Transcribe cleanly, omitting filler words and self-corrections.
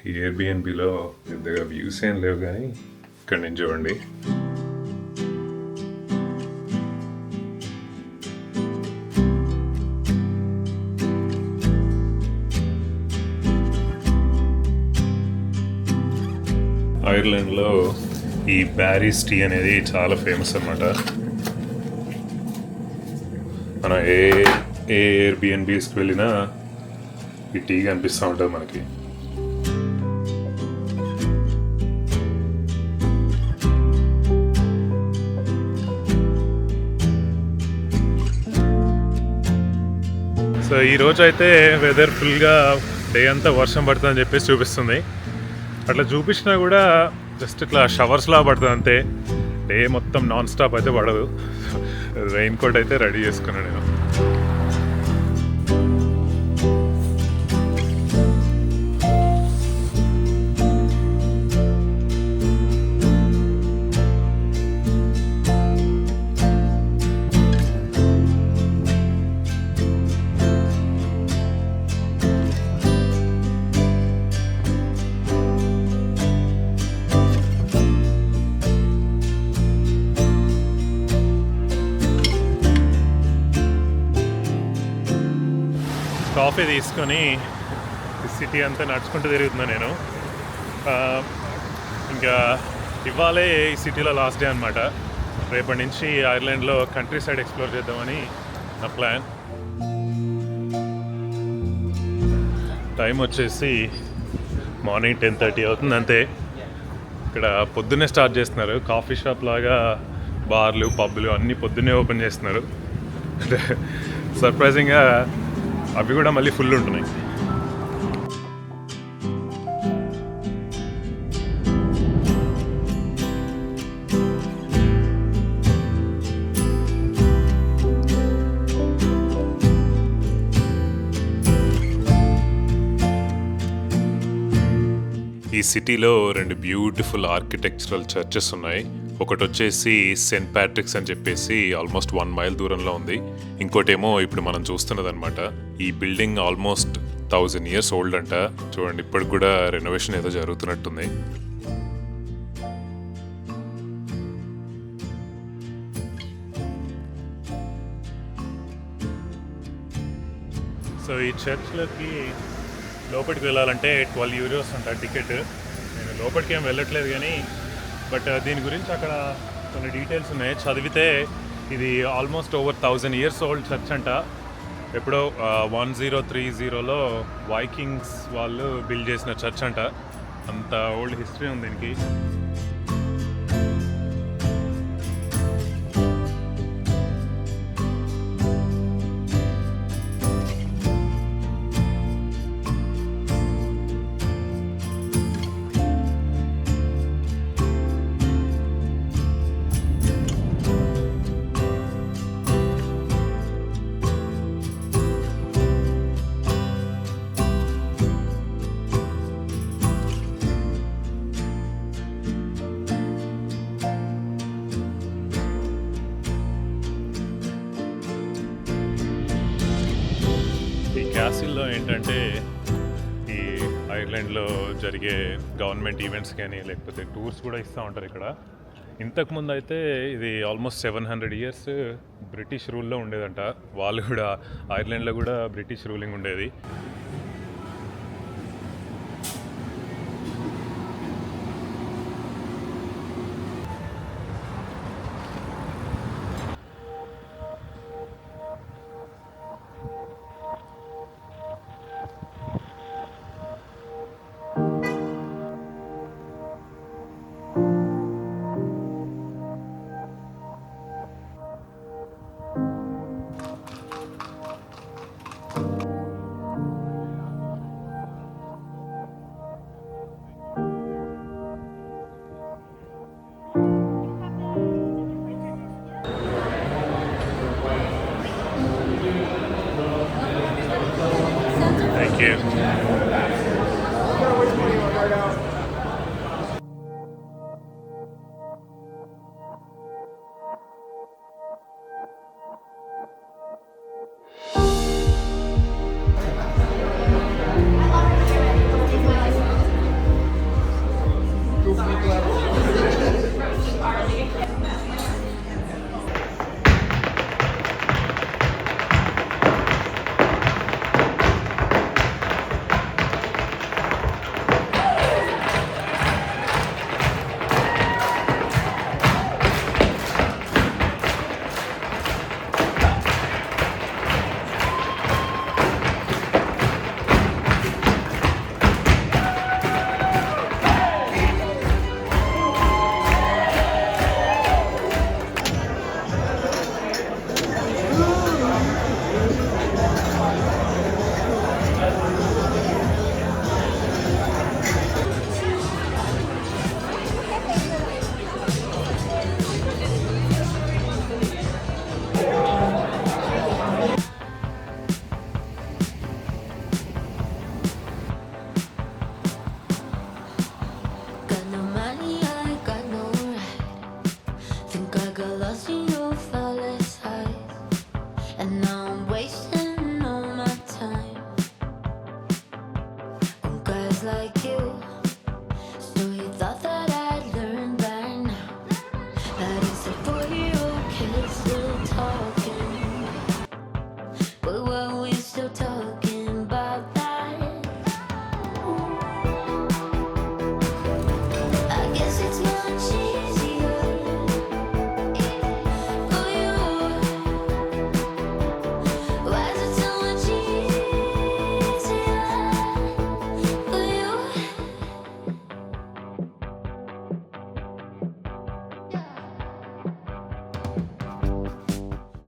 ఈ ఎయిర్బిఎన్బిలో పెద్దగా వ్యూస్ ఏం లేవు, కానీ ఇక్కడ నుంచి చూడండి. ఐర్లాండ్లో ఈ బ్యారీస్ టీ అనేది చాలా ఫేమస్ అన్నమాట. మనం ఏ ఎయిర్బిఎన్బిస్కి వెళ్ళినా ఈ టీ కనిపిస్తూ ఉంటుంది మనకి. సో ఈరోజు అయితే వెదర్ ఫుల్గా డే అంతా వర్షం పడుతుందని చెప్పేసి చూపిస్తుంది. అట్లా చూపించినా కూడా జస్ట్ ఇట్లా షవర్స్లా పడుతుంది అంతే. డే మొత్తం నాన్ స్టాప్ అయితే పడదు. రెయిన్ కోట్ అయితే రెడీ చేసుకున్నాను నేను. కాఫీ తీసుకొని సిటీ అంతా నడుచుకుంటూ తిరుగుతున్నాను నేను. ఇంకా ఇవాళే ఈ సిటీలో లాస్ట్ డే అనమాట. రేపటి నుంచి ఐర్లాండ్లో కంట్రీ సైడ్ ఎక్స్ప్లోర్ చేద్దామని నా ప్లాన్. టైం వచ్చేసి మార్నింగ్ 10:30 అవుతుంది అంతే. ఇక్కడ పొద్దున్నే స్టార్ట్ చేస్తున్నారు. కాఫీ షాప్ లాగా బార్లు పబ్లు అన్నీ పొద్దున్నే ఓపెన్ చేస్తున్నారు. సర్ప్రైజింగ్గా అవి కూడా మళ్ళీ ఫుల్ ఉంటున్నాయి. ఈ సిటీలో 2 బ్యూటిఫుల్ ఆర్కిటెక్చరల్ చర్చెస్ ఉన్నాయి. ఒకటి వచ్చేసి సెయింట్ ప్యాట్రిక్స్ అని చెప్పేసి ఆల్మోస్ట్ 1 మైల్ దూరంలో ఉంది. ఇంకోటేమో ఇప్పుడు మనం చూస్తున్నది అనమాట. ఈ బిల్డింగ్ ఆల్మోస్ట్ 1000 years ఓల్డ్ అంట. చూడండి, ఇప్పటికి కూడా రెనోవేషన్ ఏదో జరుగుతున్నట్టుంది. సో ఈ చర్చ్లోకి లోపలికి వెళ్ళాలంటే 12 euros అంట టికెట్. నేను లోపలికి ఏం వెళ్ళట్లేదు, కానీ బట్ దీని గురించి అక్కడ కొన్ని డీటెయిల్స్ ఉన్నాయి. చదివితే ఇది almost over 1000 years old church అంట. ఎప్పుడో 1030లో వైకింగ్స్ వాళ్ళు బిల్డ్ చేసిన చర్చ్ అంట. అంత ఓల్డ్ హిస్టరీ ఉంది దీనికి. క్యాసిల్లో ఏంటంటే ఈ ఐర్లాండ్లో జరిగే గవర్నమెంట్ ఈవెంట్స్ కానీ లేకపోతే టూర్స్ కూడా ఇస్తూ ఉంటారు ఇక్కడ. ఇంతకుముందు అయితే ఇది ఆల్మోస్ట్ 700 years బ్రిటిష్ రూల్లో ఉండేదంట. వాళ్ళు కూడా ఐర్లాండ్లో కూడా బ్రిటిష్ రూలింగ్ ఉండేది. Thank you. like you